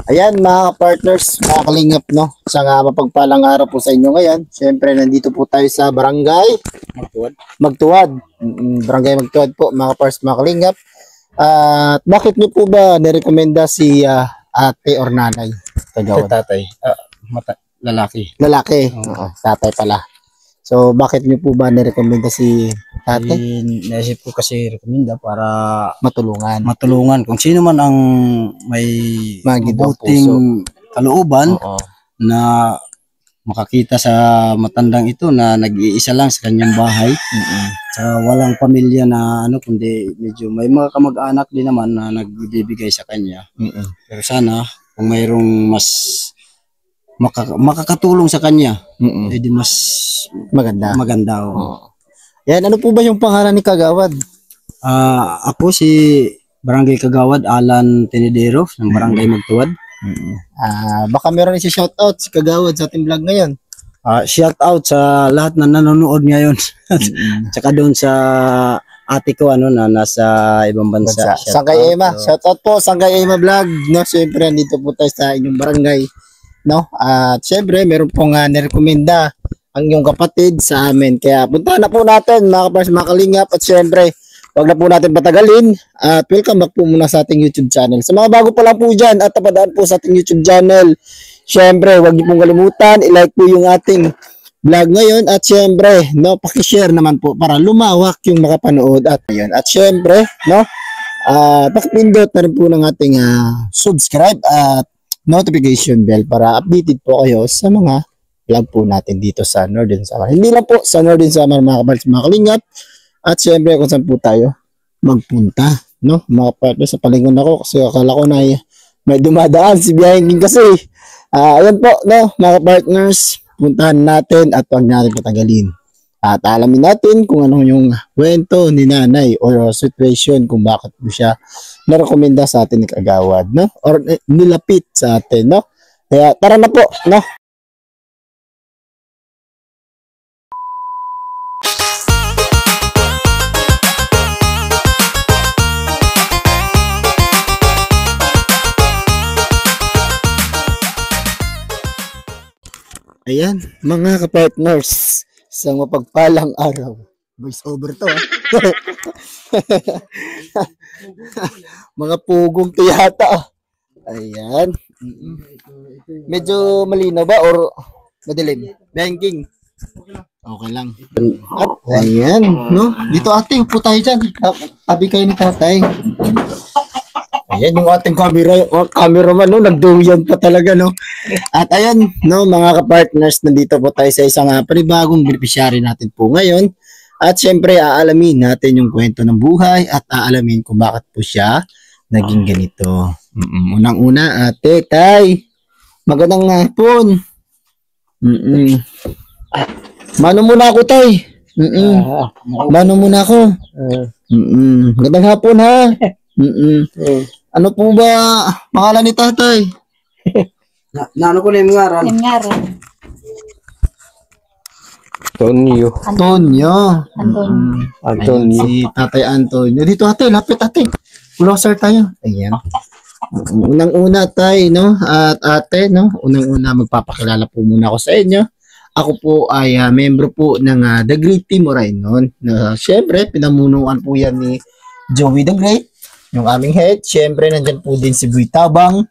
Ayan mga partners, mga kalingap, no? Isang mapagpalang araw po sa inyo ngayon. Siyempre, nandito po tayo sa Barangay Magtuwad. Barangay Magtuwad po, mga partners, mga kalingap. At bakit niyo po ba nirekomenda si ate or nanay? Tatay. Lalaki. Lalaki. Tatay pala. So, bakit niyo po ba nirekomenda si ate? Naisip ko kasi rekomenda para matulungan kung sino man ang may mabuting kalooban na makakita sa matandang ito na nag-iisa lang sa kanyang bahay. Sa walang pamilya na kundi medyo may mga kamag-anak din naman na nagbibigay sa kanya. Pero sana kung mayroong mas makakatulong sa kanya, edi mas maganda. Yan, ano po ba yung pangalan ni Kagawad? Ako si Barangay Kagawad Alan Tenedero ng Barangay Magtuwad. Baka meron si shoutout si Kagawad sa ating vlog ngayon. Shout out sa lahat na nanonood ngayon. Tsaka doon sa ate ko na nasa ibang bansa. Sangkay Ema. Shoutout po Sangkay Ema Vlog. No, syempre nandito po tayo sa inyong barangay. No? At syempre meron pong nirekomenda ang iyong kapatid sa amin. Kaya puntahan na po natin mga kapars, mga kalingap. At syempre, wag na po natin patagalin. At welcome back po muna sa ating YouTube channel. Sa mga bago pa lang po dyan at tapadaan po sa ating YouTube channel, syempre, wag niyo pong kalimutan, i-like po yung ating vlog ngayon. At syempre, no, pakishare naman po para lumawak yung makapanood. At ayun. At syempre, no, pakipindot na rin po ng ating subscribe at notification bell para updated po kayo sa mga vlog po natin dito sa Northern Samar. Hindi lang po sa Northern Samar mga kapatid, mga kalingap. At syempre kung saan po tayo magpunta, no? Mga partners, sa palingon ako kasi akala ko na may dumadaan si Biyahing King kasi. Ayan po, no, mga partners, puntahan natin at huwag natin patagalin. At alamin natin kung ano yung kwento ni nanay or situation kung bakit po siya narekomenda sa atin ni Kagawad, no? Or nilapit sa atin, no? Kaya tara na po, no? Ayan, mga kapartners, isang mapagpalang araw. Voice over to, mga pugong tiyata. Ayan. Medyo malinaw ba or madilim? Banking. Okay lang. At ayan, no? Dito ate, upo tayo dyan. Tabi kayo ni tatay. Ayan yung ating cameraman, no? Nagduyan pa talaga, no? At ayan, no, mga kapartners, nandito po tayo sa isang panibagong beneficiary natin po ngayon. At syempre, aalamin natin yung kwento ng buhay at aalamin kung bakit po siya naging ganito. Unang-una, ate, tay, magandang hapon. Mano muna ako, tay. Mano muna ako. Magandang hapon, ha? Ano po ba pangalan ni tatay? Ano ko na yung ngaran? Antonio. Antonio. Si tatay Antonio. Dito ate, lapit ate. Closer tayo. Ayan. Unang-una tay, no? At ate, no? Unang-una magpapakilala po muna ako sa inyo. Ako po ay membro po ng The Great Team Orainon. Siyempre, pinamunuan po yan ni Joey the Great, yung aming head. Siyempre, nandyan po din si Buy Tabang.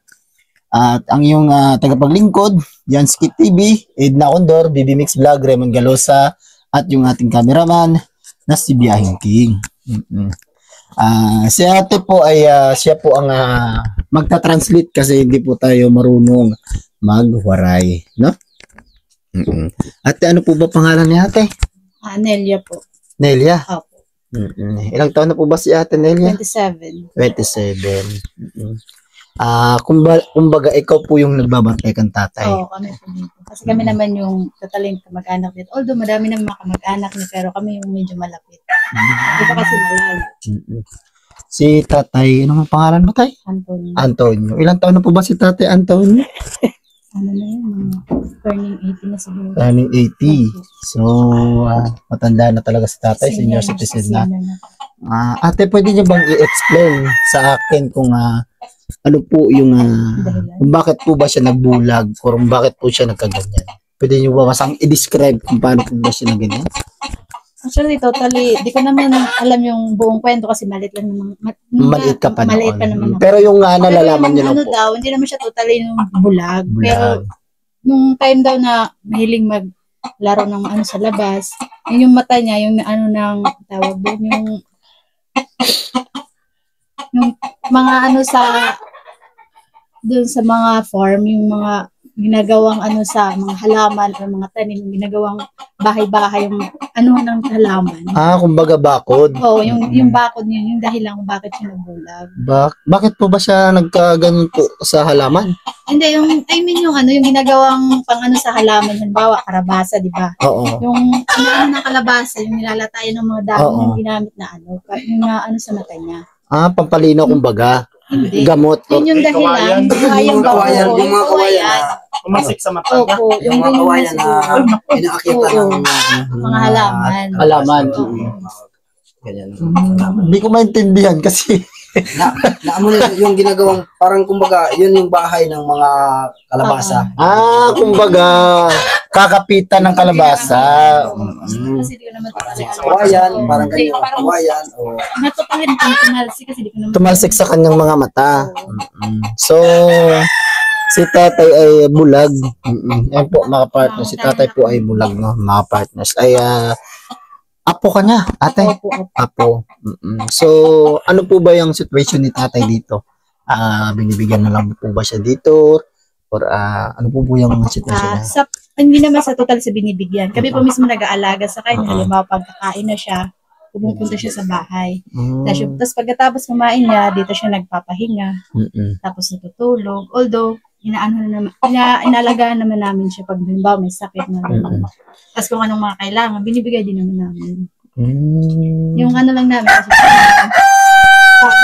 At ang iyong tagapaglingkod, Yan Skit TV, Edna Condor, BB Mix Vlog, Raymond Galosa, at yung ating cameraman na si Biyahing King. Si ate po ay siya po ang magta-translate kasi hindi po tayo marunong magwaray, no? Ate, ano po ba pangalan ni ate? Nelia po. Nelia? Opo. Ilang taon na po ba si ate Nelia? 27. 27. Kumbaga ikaw po yung nagbabantay kang tatay. Oo, kami po dito. Kasi kami naman yung tatalin kamag-anak dito. Although madami ng mga kamag-anak niya, pero kami yung medyo malapit. Hindi pa kasi malayo. Si tatay, ano ang pangalan mo tay? Antonio. Antonio. Ilang taon na po ba si tatay Antonio? Ano na yun? Turning 80 na siguro. Turning 80. So, matanda na talaga si tatay. Senior citizen na. Ate, pwede niyo bang i-explain sa akin kung ano po yung Dahilan. kung bakit po ba siya nagbulag or kung bakit po siya nagkaganyan? Pwede niyo ba masang i-describe kung paano po ba siya nagganyan? Actually, totally, di ko naman alam yung buong kwento kasi maliit lang naman. Maliit ka pa Maliit pa naman noon. ako. Pero yung Pero nalalaman niyo yung lang ano po. daw, hindi naman siya totally yung bulag. Pero Bulag. nung time daw na mahiling maglaro ng ano sa labas, yun yung mata niya, yung ano ng tawag doon, yung mga ano sa doon sa mga farm, yung mga ginagawang ano sa mga halaman o mga tanim, yung ginagawang bahay-bahay, yung ano ng halaman. Kumbaga bakod. Oo, yung bakod niya, yung dahilan kung bakit siya nabulag. Bakit po ba siya nagkaganyan po sa halaman? Hindi, I mean yung ano, yung ginagawang pang ano sa halaman, halimbawa, karabasa, di ba? Oo. Yung ano ng kalabasa, yung nilalatayan ng mga dahon, Oo. yung ginamit na ano, yung ano sa mata niya. Pampalinaw kumbaga. Hindi. Gamot. Yun yung dahilan, Yung kawayan, bago, yung mga kawayan. Pumasik sa mata niya. Opo, Yung mga kawayan na inaakyatan ng mga halaman. Halaman. Ganyan. Hindi ko maintindihan kasi Naamo yung ginagawang parang kumbaga yun yung bahay ng mga kalabasa. kumbaga kakapitan ng kalabasa. Kasi di ko naman Kawayan, parang ganyan. Kawayan o Natutuhin ko tumalsi kasi di ko naman. Tumalsik sa kanyang mga mata. So, si tatay ay bulag. Yan po mga partners. Si tatay po ay bulag, no? Mga partners. Ay, apo ka niya, ate. Opo, opo. Apo. So, ano po ba yung situation ni tatay dito? Binibigyan na lang po ba siya dito? Or ano po yung situation niya? Hindi naman sa total sa binibigyan. Kami po mismo nag-aalaga sa kanya. Halimbawa, pagkakain na siya, pumupunta siya sa bahay. Tapos pagkatapos kumain niya, dito siya nagpapahinga. Tapos natutulog. Although, inalagaan naman namin siya pag halimbawa may sakit na gano'n. Tapos kung anong mga kailangan, binibigay din naman namin. Yung ano lang namin, kasi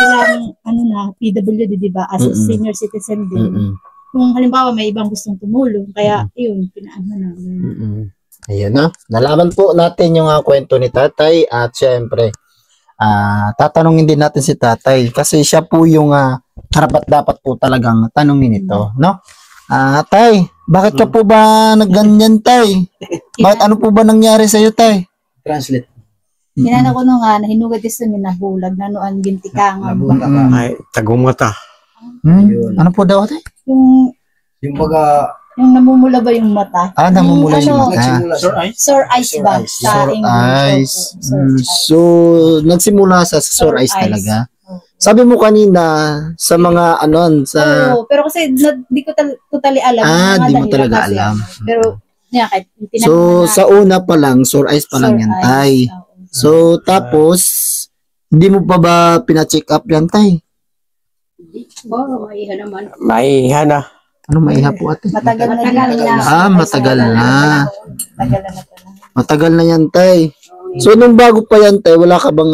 bilang ano na, PWD, di ba? As a senior citizen din. Kung halimbawa may ibang gustong tumulong, kaya yun, pinaano namin. Ayun na. Nalaman po natin yung kwento ni tatay at syempre, tatanungin din natin si tatay kasi siya po yung karapat dapat po talagang tanungin ito, no? Tay, bakit ka po ba nagganyan, tay? Bakit ano po ba nangyari sa iyo, tay? translate. Hinana ko nung nga, nahinugad gusto niya nabulag, na noon, gintikangan. Nabunga ka. Ay, tagumata. Ayun. Ano po daw, tay? Yung baga Yung namumula ba yung mata? Namumula yung mata. nagsimula Sir, siya. ay? Sore eyes ba? Sore eyes. Sa Sore English. eyes. Opo, sore eyes. So, nagsimula sa sore Sore eyes eyes. talaga. Opo. Sabi mo kanina, sa mga sa... Oo, pero kasi di ko totally alam. yung mga di mo dahilan talaga kasi, alam. Pero, yeah, kahit tinanong So, na sa una pa lang, sore eyes pa lang sore yan, eyes. tay. Oo. So, tapos, hindi mo pa ba pina-check up yan, tay? Maiha naman. Maiha na. Ano maiha po, ate? Matagal na din. Matagal na. Matagal na pala. Matagal na yan, tay. So, nung bago pa yan, tay, wala ka bang,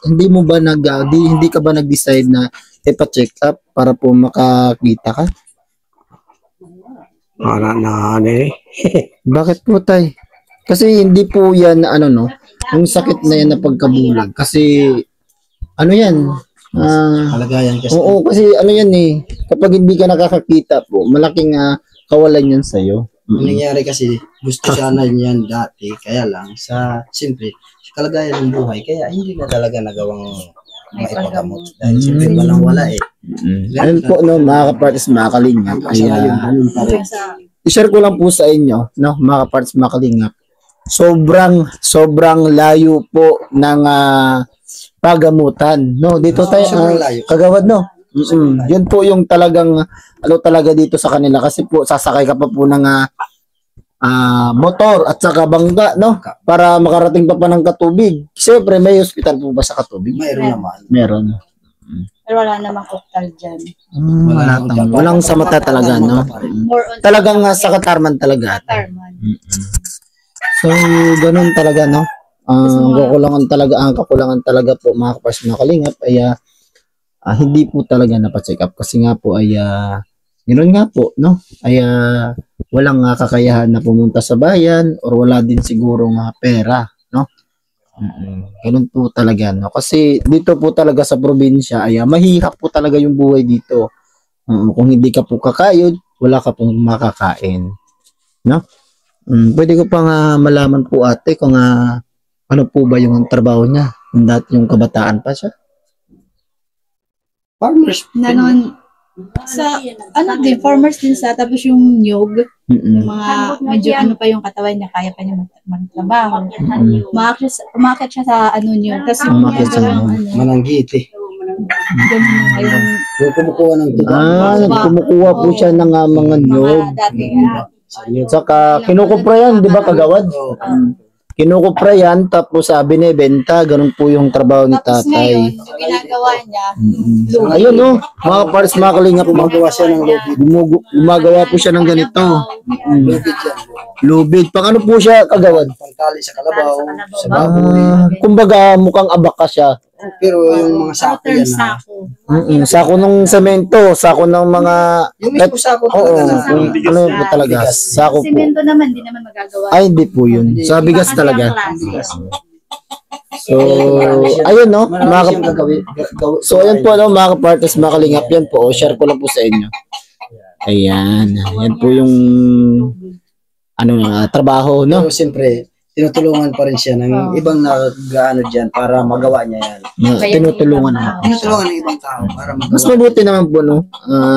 hindi mo ba hindi ka ba nag-decide na ipa-check up para po makakita ka? Wala na, eh. Bakit po, tay? Kasi hindi po yan, yung sakit na yan na pagkabulag. Kasi, yan, Kalagayan kasi. oo, kasi yan kapag hindi ka nakakakita po, malaking kawalan yan sa'yo. Ang nangyari kasi, gusto siya na yan dati, kaya lang, siyempre, kalagayan ng buhay, kaya hindi na talaga nagawang maipagamot. Dahil siyempre, walang wala eh. Ayun po, mga kapartis, mga kalingap. Kasi ngayon, ganun pa rin. I-share ko lang po sa inyo, mga kapartis, mga kalingap. Sobrang layo po ng pagamutan. No, dito tayo, sobrang layo. Kagawad, no? Yun po yung talagang, talaga dito sa kanila. Kasi po, sasakay ka pa po ng motor at saka bangga, no? Para makarating pa ng Katubig. Siyempre, may hospital po ba sa Katubig? Mayroon naman. Meron. Pero wala namang optal dyan. Walang sa mata talaga, no? More on Talagang sa Katarman talaga. Katarman. So, ganun talaga, no? Ang kakulangan talaga po, mga kapars, mga kalingap, ay hindi po talaga napacheck up. Kasi nga po ay, ganoon nga po, no? Ay, walang kakayahan na pumunta sa bayan or wala din siguro pera, no? Ganun po talaga, no? Kasi dito po talaga sa probinsya ay mahirap po talaga yung buhay dito. Kung hindi ka po kakayod, wala ka pong makakain. No? Pwede ko pang malaman po ate kung ano po ba yung trabaho niya. Dati yung kabataan pa siya. Farmers. Na noon, sa, farmers din sa, tapos yung nyog, yung mga, medyo pa yung katawan niya, kaya pa niya magtrabaho. Umakyat siya sa nyog. Tapos yung Umakyat sa nyog. Mananggit eh. ayun, Yung kumukuha ng tuba. Kumukuha po siya ng mga nyog. dati, Saka kinukupra yan, di ba kagawad? Kinukupra yan, tapos binebenta, ganun po yung trabaho ni tapos tatay. ngayon, yung ginagawa niya, Ayun no, mga pares mga kalingap, Gumagawa siya ng lubid. gumagawa po siya ng ganito. Lubid yan. Lubid, pang ano po siya kagawad? Pangtali sa kalabaw. Sa baboy. Kumbaga mukhang abaka siya. Pero yung mga sako outer yan. sako. Sako ng semento, sako ng mga... Yung mismo sako Oo, talaga. ano yun po talaga, sako po. Simento naman, di naman magagawa. Ay, hindi po yun. Sa bigas Kasi talaga. ang klase. So, ayun no, Marami siyang gagawin. So, ayun po, no, mga kapartners, mga kalingap, yan po. Share ko lang po sa inyo. Ayan. Yan po yung trabaho, no? Pero siyempre, tinutulungan pa rin siya ng ibang nag-ano dyan para magawa niya yan. Tinutulungan naman. Tinutulungan ng ibang tao para magawa. Mas mabuti naman po, no?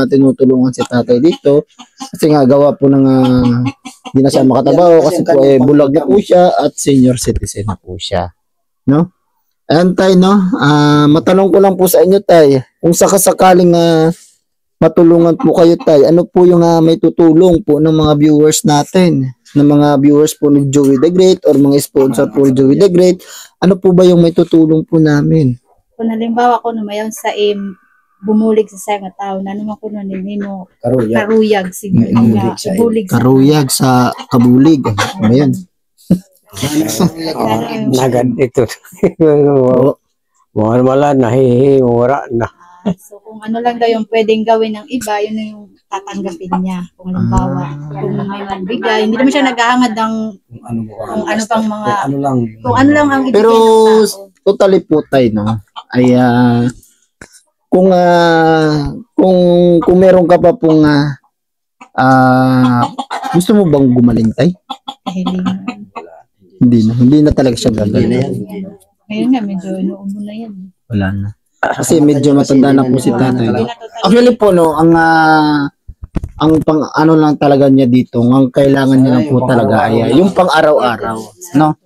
Tinutulungan si tatay dito. Kasi nga, gawa po ng hindi na siya makatabaho kasi po bulag na po siya at senior citizen na po siya. No? Ayan tay, no? Matanong ko lang po sa inyo tay, kung sakasakaling matulungan po kayo tay, ano po yung may tutulong po ng mga viewers natin, ng mga viewers po ni Joey the Great or mga sponsor po ni Joey the Great, ano po ba yung may tutulong po namin? Kung halimbawa ko naman sa bumulig sa nga tao, na naman ko nun nino karuyag siguro nga, bulig sa Karuyag sa kabulig. Ano ba yan? Nagad ito. Wala na, wala na. So, kung ano lang daw yung pwedeng gawin ng iba, yun na yung tatanggapin niya. Kung halimbawa, kung may magbigay, hindi naman siya naghahangad ng kung ano pang mga, kung ano lang ang ibigay Pero ng tao. totally po tayo, no? Ay kung meron ka pa pong gusto mo bang gumaling tay? Hindi na talaga siya gagaling. Ngayon nga, medyo inuubo na yan. Wala na. Kasi medyo matanda na po si tatay. Actually po, no, ang pang ano lang talaga niya dito, ang kailangan niya lang po talaga ay yung pang araw-araw, no?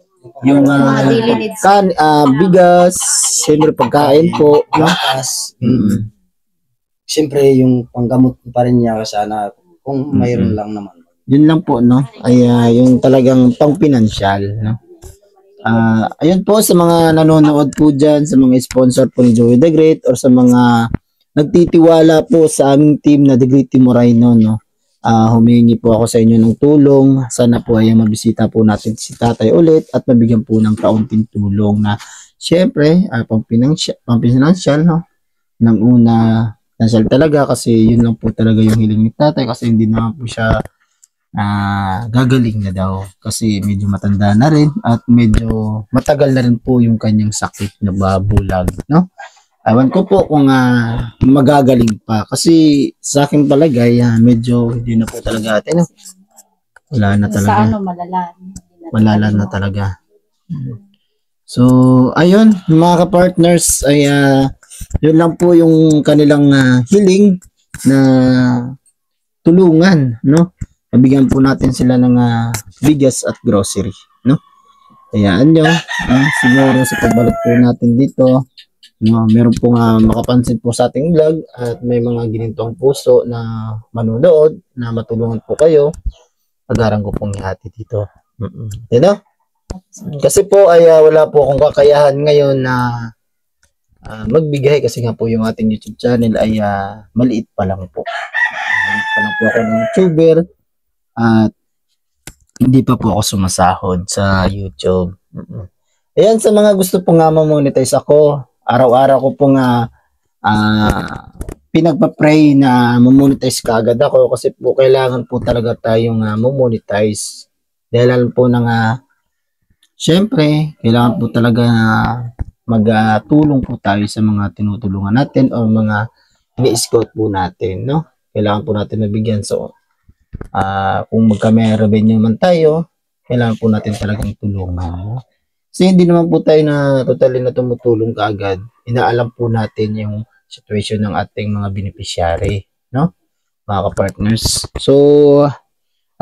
Yung bigas, siyempre pagkain po, no? Siyempre yung panggamot pa rin niya sana kung mayroon lang naman. Yun lang po, no? Ay yung talagang pang-pinansyal, no? Ayun po sa mga nanonood po dyan, sa mga sponsor po ni Joey the Great or sa mga nagtitiwala po sa aming team na The Great Team Moreno, no? Humingi po ako sa inyo ng tulong. Sana po ay mabisita po natin si tatay ulit at mabigyan po ng kaunting tulong na syempre, pang-financial, no? Nang una, financial talaga kasi yun lang po talaga yung hiling ni tatay kasi hindi naman po siya gagaling na daw kasi medyo matanda na rin at medyo matagal na rin po yung kanyang sakit na babulag, no? Awan ko po kung magagaling pa kasi sa akin palagay medyo hindi na po talaga ate, no? Wala na talaga. Sa malala. Malala na talaga. So, ayun, mga ka-partners ay yun lang po yung kanilang hiling na tulungan, no? Nabigyan po natin sila ng bigas at grocery, no? Hayaan nyo, siguro sa pagbalot po natin dito, no, meron po makapansin po sa ating vlog at may mga ginintong puso na manunood na matulungan po kayo. Pag-arang ko pong ihati dito. Diba? Kasi po ay wala po akong kakayahan ngayon na magbigay kasi nga po yung ating YouTube channel ay maliit pa lang po. Maliit pa lang po ako ng YouTuber. At hindi pa po ako sumasahod sa YouTube. Ayan, sa mga gusto po ma-monetize ako, araw-araw ko po pinagpa-pray na ma-monetize kaagad ako kasi po kailangan po talaga tayong ma-monetize. Dahil po syempre, kailangan po talaga magtulong po tayo sa mga tinutulungan natin o mga ni-scout po natin, no? kailangan po natin mabigyan. So, kung may revenue man tayo, kailangan po natin talagang tulungan. Kasi hindi naman po tayo na totally na tumutulong kaagad. Inaalam po natin yung situation ng ating mga beneficiary, no? Mga ka-partners. So,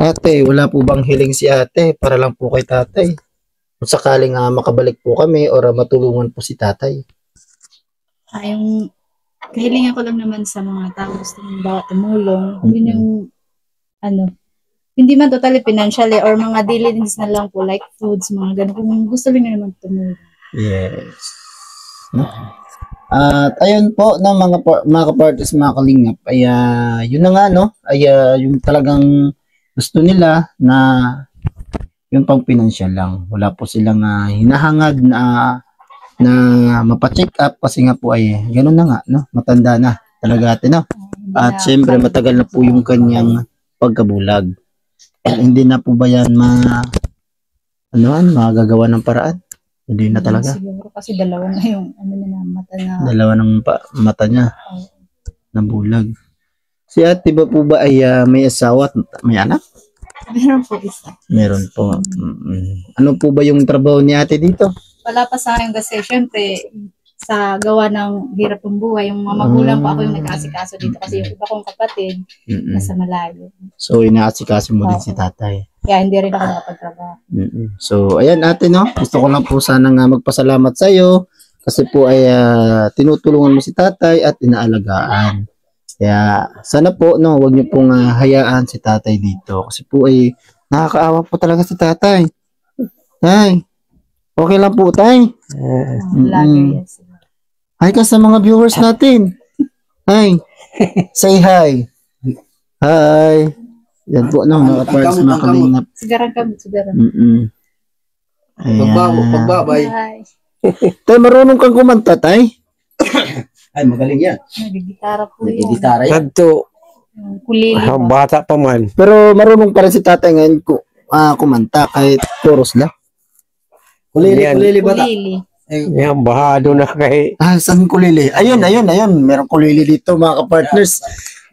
ate, wala po bang hiling si ate para lang po kay tatay? Kung sakaling makabalik po kami or matulungan po si tatay. Yung kahilingan ko lang naman sa mga tao gusto ng bawat tumulong. Yun yung hindi man totally financially or mga daily needs na lang po like foods, mga ganun. Kung gusto rin naman tumulong. Yes. No? At ayun po na mga kapartners, mga kalingap, ay yun na nga, no? Ay yung talagang gusto nila na yung pang financial lang. Wala po silang hinahangad na mapacheck up kasi nga po ay ganun na nga, no? Matanda na talaga ate, no? At syempre matagal na po yung kanyang pagkabulag. Hindi na po ba yan magagawa ng paraan? Hindi na talaga. Siguro kasi dalawa na yung mata na. Dalawa ng mata niya na bulag. Si ate ba po ba ay may asawa at may anak? Meron po isa. Meron po. Ano po ba yung trabaho ni ate dito? Wala pa sa akin kasi syempre sa gawa ng hirap ng buhay, yung mga magulang ko ako yung nag-aasikaso dito kasi yung iba kong kapatid nasa malayo. So inaasikaso mo din si tatay. Kaya hindi rin ako nakapagtrabaho. So ayan ate, no, gusto ko lang po sana nga magpasalamat sa iyo kasi po ay tinutulungan mo si tatay at inaalagaan. Kaya sana po, no, wag niyo pong hayaan si tatay dito kasi po ay nakakaawa po talaga si tatay. Tay, okay lang po tay. Lagi yan sila. Hi ka sa mga viewers natin. Hi. Say hi. Hi. Yan po, no, mga parts, mga kalingap. Sigaran kami, sigaran. Pagbabay. Tay, marunong kang kumanta, tay? Ay, magaling yan. Nagigitara po yun. Nagigitara yan. Kadto, Kulili ba? bata pa man. Pero marunong pa rin si tatay ngayon kumanta kahit chorus lang. Kulili bata. Kulili. Yan, bahado na kay... Saan kulili? Ayun. Meron kulili dito, mga kapartners.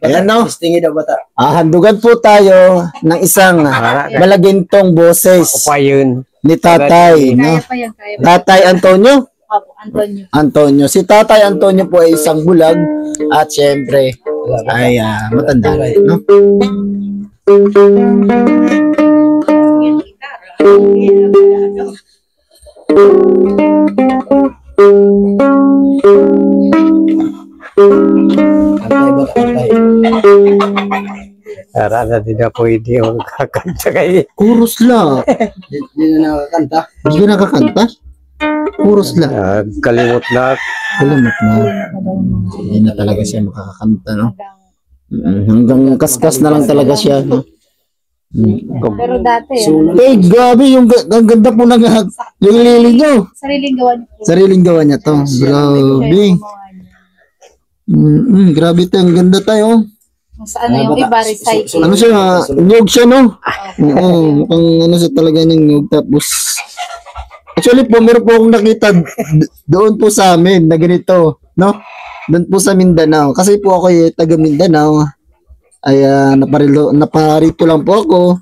Ayan, no? Istingi daw bata. Handugan po tayo ng isang malagintong boses Pa yun. ni tatay. No? Kaya pa yan, kaya pa. Tatay Antonio? Opo, Antonio. Antonio. Si tatay Antonio po ay isang bulag at syempre ay matanda rin, no? Antay bata, antay. Para na din na pwede yung kakanta kay... Chorus lang. Hindi na nakakanta. Hindi ka nakakanta? Chorus lang. Kalimot na. Salamat na. Hindi na talaga siya makakanta, no? Hanggang kaskas na lang talaga siya, no? Pero dati, Grabe, ang ganda po ng yung lili nyo. sariling gawa niyo po. Sariling gawa niya to. Grabe. Grabe to, ang ganda tayo. Kung saan yung iba, recycle. Ano siya, nyug siya, no? Oo, mukhang siya talaga ng nyug. Tapos, actually po, meron po akong nakita doon po sa amin na ganito, no? Doon po sa Mindanao. Kasi po ako taga Mindanao. Ay naparito lang po ako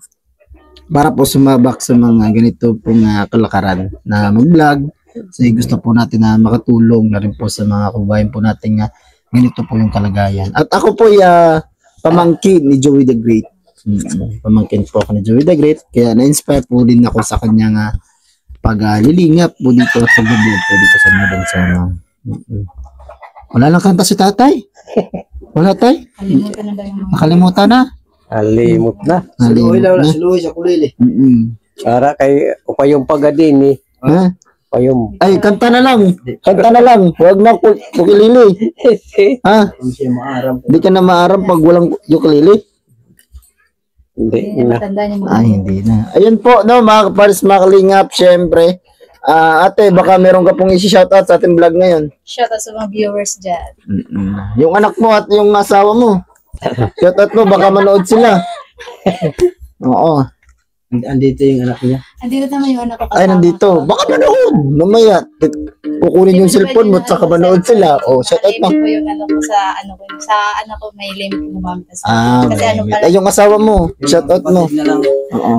para po sumabak sa mga ganito pong kalakaran na mag-vlog. Kasi gusto po natin na makatulong na rin po sa mga kababayan po natin nga ganito po yung kalagayan. At ako po pamangkin ni Joey the Great. Pamangkin po ako ni Joey the Great. Kaya na-inspire po din ako sa kanyang paglilingap po dito sa pag-vlog po dito sa Madang Sama. Wala lang kanta si tatay. Wala tay? Kalimutan na ba yung Nakalimutan na. Kalimot na. Siluhoy lang, na. siluhoy sa kulili. Para kay upayong pagadin eh. Ha? Upayong. Ay, kanta na lang. Kanta na lang. Huwag na ukulele. Ha? Kung siya maaram. Hindi ka na maaram pag walang ukulele? Hindi na. matanda niya mga Ay, hindi na. Ayun po, no, mga kaparis, mga kalingap, syempre. Ate, baka meron ka pong isi-shoutout sa ating vlog ngayon. shout out sa mga viewers dyan. Yung anak mo at yung asawa mo. Shoutout mo, baka manood sila. Oo. Andito yung anak niya. Andito naman yung anak ko kasama. Ay, nandito. Baka manood. Mamaya, kukunin yung cellphone mo at saka manood sila. O, shout out mo. Limit ko yung ano ko sa ano ko. Sa ano ko may limit ko gumamit. Kasi ano may- pala. Ay, yung asawa mo. Shout out mo. Kapatid na lang. Oo.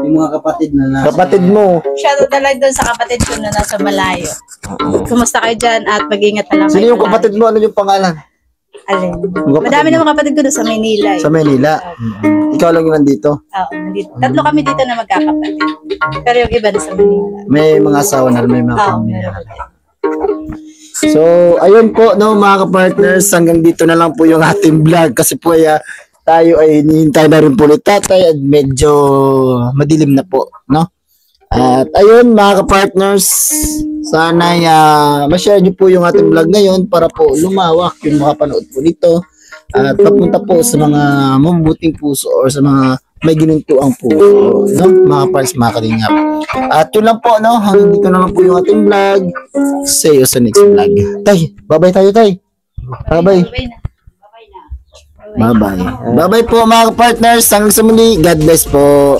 Yung mga kapatid na nasa. Kapatid mo. Shoutout na lang doon sa kapatid ko na nasa malayo. Kumusta kayo dyan at mag-ingat na lang. Sino kayo yung kapatid mo? Ano yung pangalan? Alin? kapatid Madami mo? naman kapatid ko doon sa Maynila. Sa Manila. Ikaw lang yung nandito. Oo, nandito. Tatlo kami dito na magkakapatid. Pero yung iba na sa Manila. May mga asawa na rin, may mga Oo, pamilya. meron din. So, ayun po, no, mga ka-partners, hanggang dito na lang po yung ating vlog kasi po tayo ay hinihintay na rin po ni tatay at medyo madilim na po, no? At ayun, mga ka-partners, sana ma-share nyo po yung ating vlog ngayon para po lumawak yung makapanood po nito at papunta po sa mga mabubuting puso or sa mga may ginintuang puso, no? Mga partners, mga kalingap. At yun lang po, no? Hanggang dito na lang po yung ating vlog. See you sa next vlog. Tay, bye-bye tayo, tay. Bye-bye. Bye na. Bye na. Bye-bye. Bye-bye po, mga partners. Hanggang sa muli. God bless po.